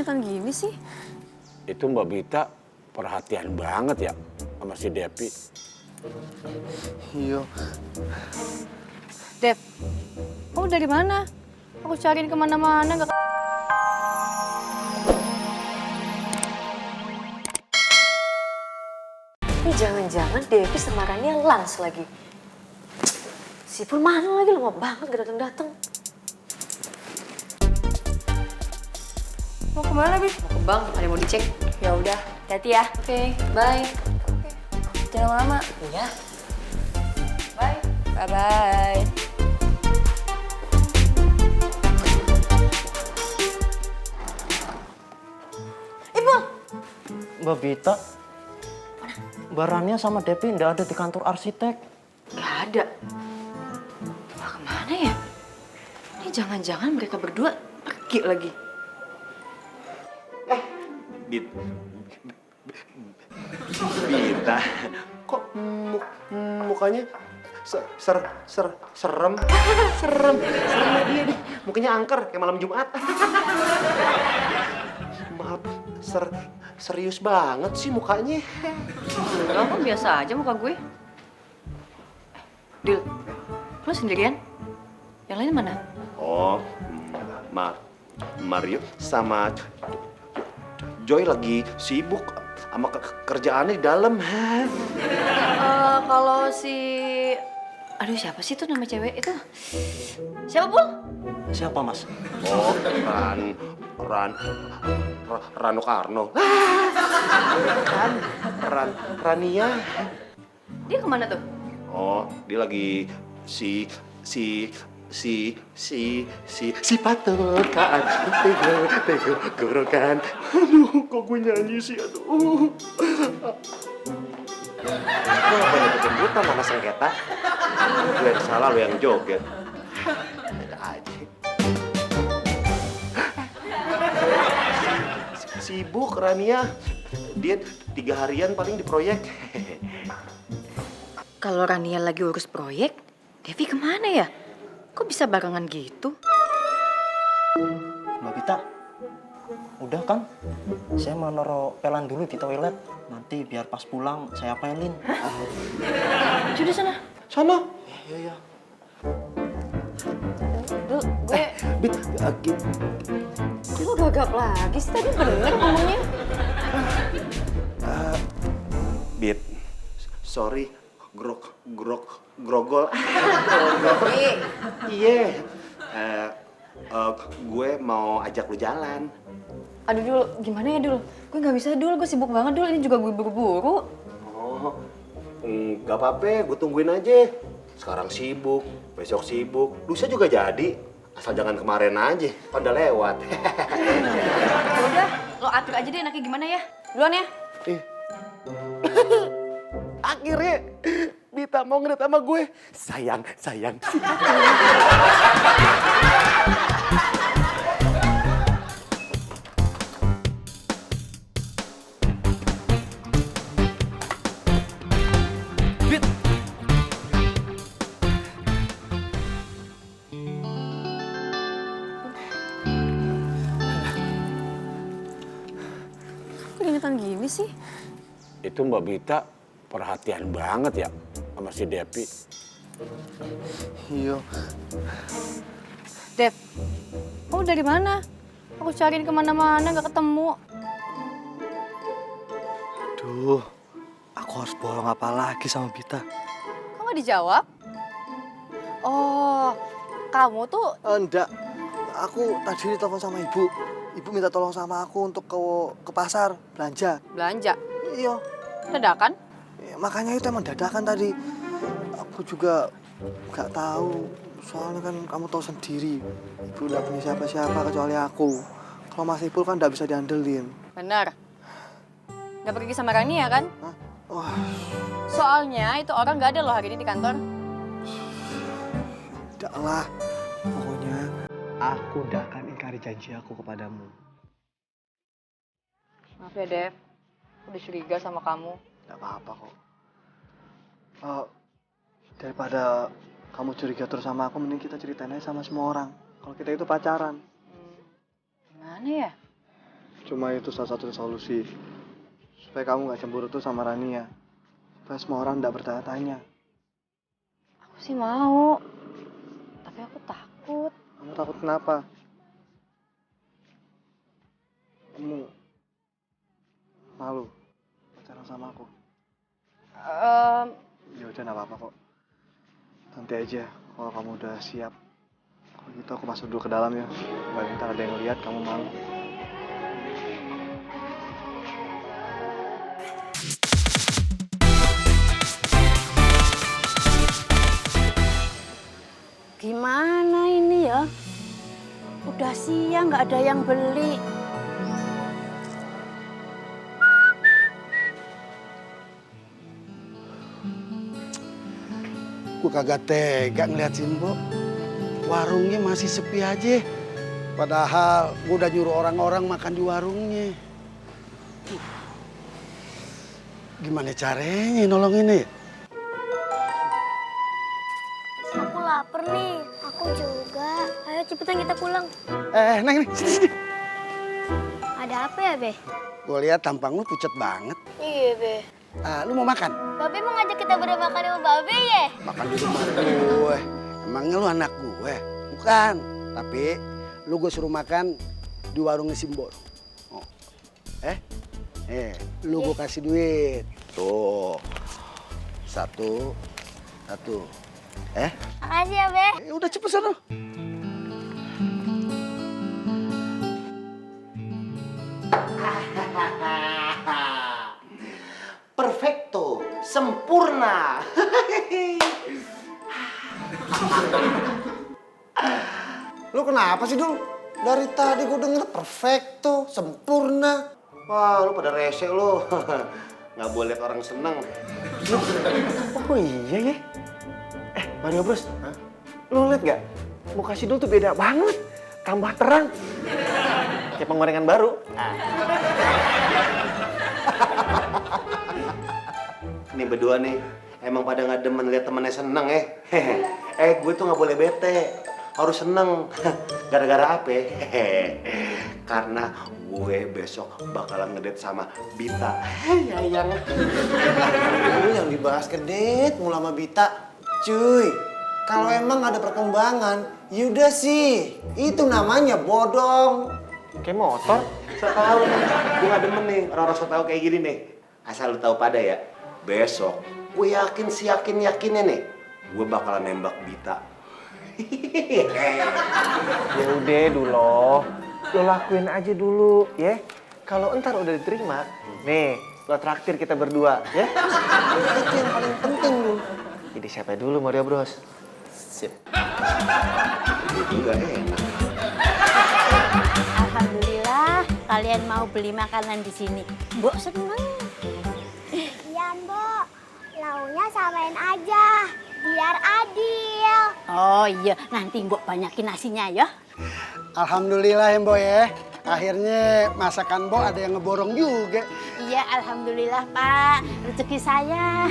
keringetan gini sih? Itu Mbak Bita perhatian banget ya sama si Depi. Iya. Dev, kamu dari mana? Aku cariin kemana-mana gak. Ini jangan-jangan Devi sama Rania lans lagi. Si Pul mana lagi, lama banget gak datang-datang. Mau kemana, Bi? Mau ke bank, ada yang mau dicek. Ya udah, hati-hati ya. Oke, bye. Jangan lama-lama. Iya. Bye. Bye-bye. Ibu! Mbak Bita, Mbak Rania sama Depi nggak ada di kantor arsitek. Gak ada. Wah, kemana ya? Ini jangan-jangan mereka berdua pergi lagi. Bita, kok mukanya serem? Serem dia nih. Mukanya angker kayak malam Jumat. Maaf, serius banget sih mukanya. Enggak, kok biasa aja muka gue. Dil, lu sendirian? Yang lain mana? Oh, Mario sama Joy lagi sibuk sama kerjaannya di dalam. Kalau si... Aduh, siapa sih tuh nama cewek itu? Siapa, Pul? Siapa, Mas? Oh, Rano Karno. Rania. Dia kemana tuh? Oh, dia lagi si patokan, gorokan. Aduh, kok gue nyanyi sih, aduh. Kenapa nyebutin buta nama sengketa? Gue yang salah, lo yang joget. Ada aja. Sibuk Rania. Dia 3 harian paling di proyek. Kalau Rania lagi urus proyek, Devi kemana ya? Kok bisa barengan gitu? Mbak Bita, udah kan? Saya mau naro pelan dulu di toilet. Nanti biar pas pulang saya pelin. Sudah sana. Sana. Iya. Dulu, gue... Bit, Lu gagap lagi sih, tadi bener ngomongnya. Bit, sorry, grogol. Iya. Gue mau ajak lu jalan. Aduh, Dul, gimana ya, Dul? Gue gak bisa, Dul. Gue sibuk banget, Dul. Ini juga gue buru-buru. Oh, nggak apa-apa, gue tungguin aja. Sekarang sibuk, besok sibuk, lusa juga jadi. Asal jangan kemarin aja, kan udah lewat. Ya udah, lo atur aja deh enaknya gimana ya. Duluan ya. Akhirnya Bita mau ngeliat sama gue. Sayang. Bit! Keringetan gini sih? Itu Mbak Bita perhatian banget ya sama si Depi. Iya. Dev, kamu dari mana? Aku cariin kemana-mana gak ketemu. Aduh, aku harus bohong apa lagi sama Bita? Kok gak dijawab? Oh, kamu tuh... Enggak, aku tadi ditelepon sama ibu. Ibu minta tolong sama aku untuk ke pasar belanja. belanja. Iya, Dadakan? ya, makanya itu emang dadakan tadi. Aku juga nggak tahu, soalnya kan kamu tahu sendiri. Ibu nggak punya siapa-siapa kecuali aku. Kalau Mas Ipul kan nggak bisa diandelin. Benar. Gak pergi sama Rani ya kan? Hah? Wah, Soalnya itu orang gak ada loh hari ini di kantor. tidak lah. Pokoknya aku nggak akan ingkari janji aku kepadamu. Maaf ya, Dev. Aku udah curiga sama kamu. Nggak apa-apa kok. Daripada kamu curiga terus sama aku, mending kita ceritain aja sama semua orang. Kalau kita itu pacaran. Gimana ya? Cuma itu salah satu solusi. Supaya kamu gak cemburu tuh sama Rania. Supaya semua orang gak bertanya-tanya. Aku sih mau. Tapi aku takut. Kamu takut kenapa? Kamu malu pacaran sama aku? Ya udah gak apa-apa kok. Nanti aja kalau kamu udah siap. Kalau gitu aku masuk dulu ke dalam ya. Supaya ntar ada yang lihat kamu malu. Gimana ini ya? Udah siang nggak ada yang beli. Gue kagak tega ngeliat Simbo. Warungnya masih sepi aja. Padahal gue udah nyuruh orang-orang makan di warungnya. Gimana caranya nolonginnya? Aku lapar nih, aku juga. Ayo cepetan kita pulang. Neng, sini. Ada apa ya, Be? Gue lihat tampang lu pucet banget. Iya, Be. Lu mau makan? Babe mau ngajak kita berdua makan sama Babe ya? Makan di rumah gue. Emangnya lu anak gue? Bukan. Tapi lu gue suruh makan di warungnya Simbo. Oh. Lu gue kasih duit. Tuh. Satu. Makasih ya, Be. Udah cepet sana. Perfecto, sempurna. Lu kenapa sih, Dul? Dari tadi gue denger perfecto, sempurna. Wah, lu pada rese lu. Nggak boleh liat orang seneng. Oh iya ya. Mario Bros, lu liat gak? Muka si Dul tuh beda banget. Tambah terang. Kayak penggorengan baru. Nih berdua nih, emang pada nggak demen liat temennya seneng ya. Gue tuh nggak boleh bete. Harus seneng. Gara-gara apa? Karena gue besok bakalan ngedate sama Bita. Yang Lu yang dibahas ke date mulu sama Bita. Cuy, kalau emang ada perkembangan, yaudah sih. Itu namanya bodong. Kayak motor. so tau nih, gue nggak demen nih orang-orang so tau kayak gini nih. Asal lu tahu pada ya, besok gue yakinnya nih, gue bakalan nembak Bita. Ya udah dulu, lo lakuin aja dulu ya. Kalau entar udah diterima, nih lo traktir kita berdua ya. Itu yang paling penting, Dul. Jadi siapa dulu Mario Bros? Sip. Gue juga enak. Alhamdulillah kalian mau beli makanan di sini. Mbok seneng. Iya, Mbok. Launya samain aja, biar adil. Oh iya, nanti Mbok banyakin nasinya ya. Alhamdulillah ya, Mbok ya. Akhirnya masakan Mbok ada yang ngeborong juga. Iya, alhamdulillah Pak. Rezeki saya.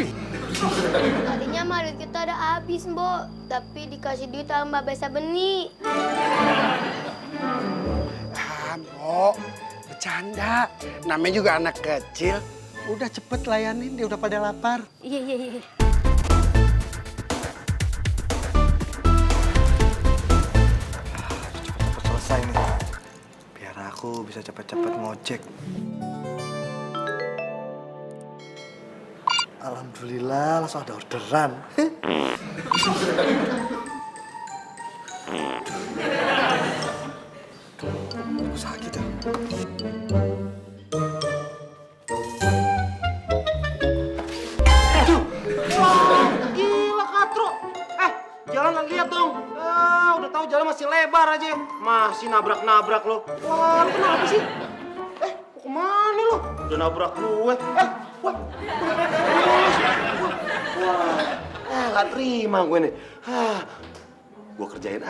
Tadinya mah duit kita udah habis, Mbok. Tapi dikasih duit sama Mbak Besa Beni. Mbok, bercanda. Namanya juga anak kecil. Udah cepet layanin, dia udah pada lapar. Iya. Cepet-cepet selesai nih. Biar aku bisa cepet-cepet ngojek. Alhamdulillah langsung ada orderan. Sakit ya. Gila Katro. Jalan lihat dong. Udah tahu jalan masih lebar aja. Masih nabrak-nabrak lo. Wah, lu kenapa sih? Mau kemana lo? Udah nabrak gue. Wah. Nggak terima gue nih. Gue kerjain